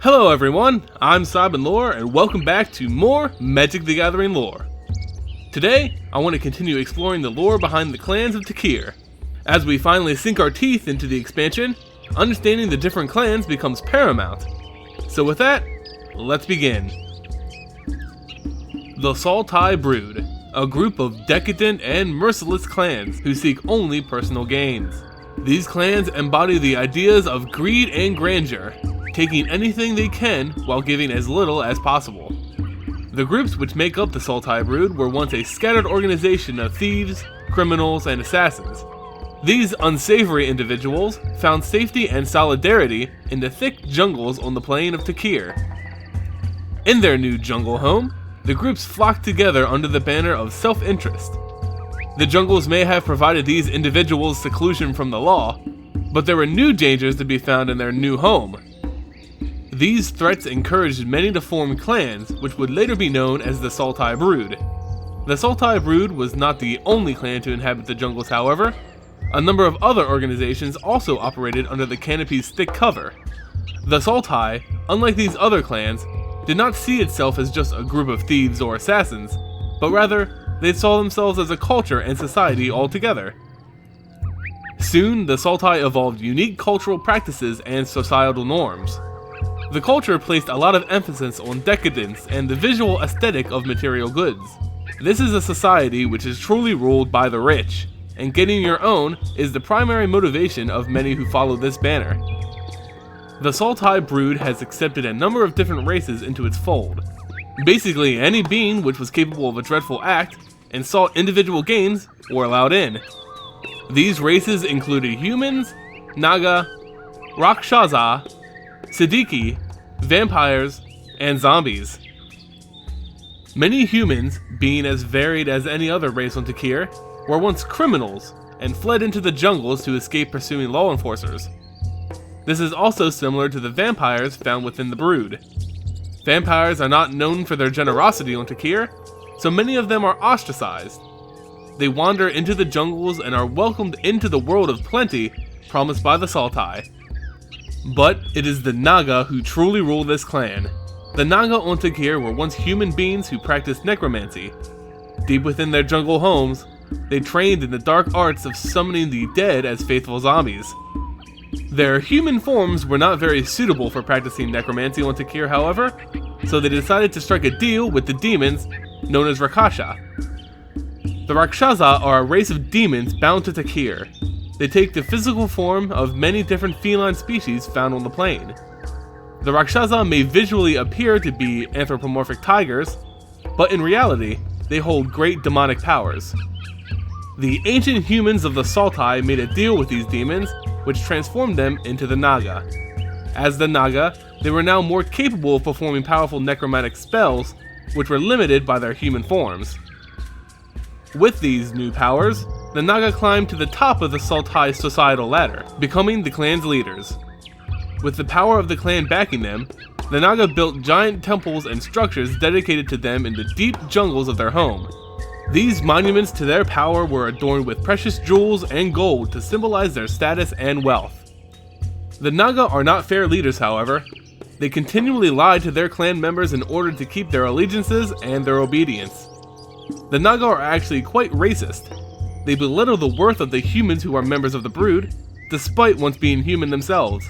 Hello everyone, I'm SeibenLore and welcome back to more Magic the Gathering lore. Today, I want to continue exploring the lore behind the Khans of Tarkir. As we finally sink our teeth into the expansion, understanding the different clans becomes paramount. So with that, let's begin. The Sultai Brood, a group of decadent and merciless clans who seek only personal gains. These clans embody the ideas of greed and grandeur, taking anything they can while giving as little as possible. The groups which make up the Sultai Brood were once a scattered organization of thieves, criminals, and assassins. These unsavory individuals found safety and solidarity in the thick jungles on the plain of Tarkir. In their new jungle home, the groups flocked together under the banner of self-interest. The jungles may have provided these individuals seclusion from the law, but there were new dangers to be found in their new home. These threats encouraged many to form clans, which would later be known as the Sultai Brood. The Sultai Brood was not the only clan to inhabit the jungles, however. A number of other organizations also operated under the canopy's thick cover. The Sultai, unlike these other clans, did not see itself as just a group of thieves or assassins, but rather, they saw themselves as a culture and society altogether. Soon, the Sultai evolved unique cultural practices and societal norms. The culture placed a lot of emphasis on decadence and the visual aesthetic of material goods. This is a society which is truly ruled by the rich, and getting your own is the primary motivation of many who follow this banner. The Sultai Brood has accepted a number of different races into its fold. Basically, any being which was capable of a dreadful act and sought individual gains were allowed in. These races included humans, Naga, Rakshasa, Siddiqui, vampires, and zombies. Many humans, being as varied as any other race on Tarkir, were once criminals and fled into the jungles to escape pursuing law enforcers. This is also similar to the vampires found within the Brood. Vampires are not known for their generosity on Tarkir, so many of them are ostracized. They wander into the jungles and are welcomed into the world of plenty promised by the Sultai. But it is the Naga who truly rule this clan. The Naga on Tarkir were once human beings who practiced necromancy. Deep within their jungle homes, they trained in the dark arts of summoning the dead as faithful zombies. Their human forms were not very suitable for practicing necromancy on Tarkir, however, so they decided to strike a deal with the demons known as Rakshasa. The Rakshasa are a race of demons bound to Tarkir. They take the physical form of many different feline species found on the plain. The Rakshasa may visually appear to be anthropomorphic tigers, but in reality, they hold great demonic powers. The ancient humans of the Sultai made a deal with these demons, which transformed them into the Naga. As the Naga, they were now more capable of performing powerful necromantic spells, which were limited by their human forms. With these new powers, the Naga climbed to the top of the Sultai societal ladder, becoming the clan's leaders. With the power of the clan backing them, the Naga built giant temples and structures dedicated to them in the deep jungles of their home. These monuments to their power were adorned with precious jewels and gold to symbolize their status and wealth. The Naga are not fair leaders, however. They continually lie to their clan members in order to keep their allegiances and their obedience. The Naga are actually quite racist. They belittle the worth of the humans who are members of the Brood, despite once being human themselves.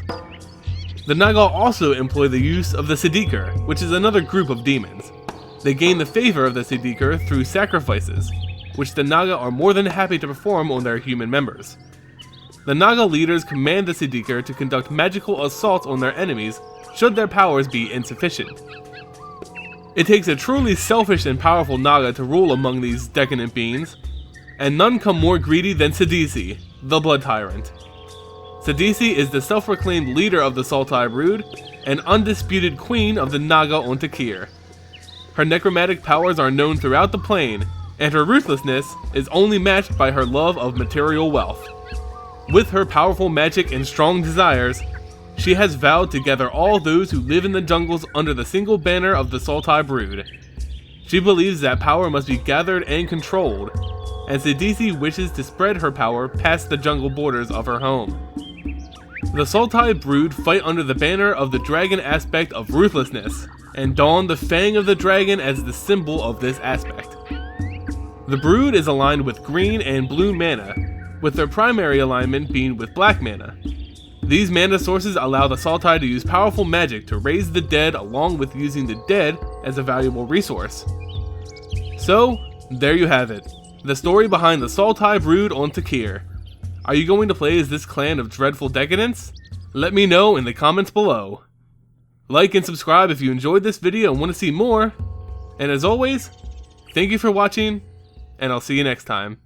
The Naga also employ the use of the Siddiqui, which is another group of demons. They gain the favor of the Siddiqui through sacrifices, which the Naga are more than happy to perform on their human members. The Naga leaders command the Siddiqui to conduct magical assaults on their enemies should their powers be insufficient. It takes a truly selfish and powerful Naga to rule among these decadent beings, and none come more greedy than Siddiqui, the Blood Tyrant. Siddiqui is the self-proclaimed leader of the Sultai Brood and undisputed queen of the Naga on Tarkir. Her necromantic powers are known throughout the plain, and her ruthlessness is only matched by her love of material wealth. With her powerful magic and strong desires, she has vowed to gather all those who live in the jungles under the single banner of the Sultai Brood. She believes that power must be gathered and controlled, and Siddiqui wishes to spread her power past the jungle borders of her home. The Sultai Brood fight under the banner of the dragon aspect of ruthlessness, and don the Fang of the Dragon as the symbol of this aspect. The Brood is aligned with green and blue mana, with their primary alignment being with black mana. These mana sources allow the Sultai to use powerful magic to raise the dead along with using the dead as a valuable resource. So, there you have it, the story behind the Sultai Brood on Tarkir. Are you going to play as this clan of dreadful decadence? Let me know in the comments below. Like and subscribe if you enjoyed this video and want to see more. And as always, thank you for watching, and I'll see you next time.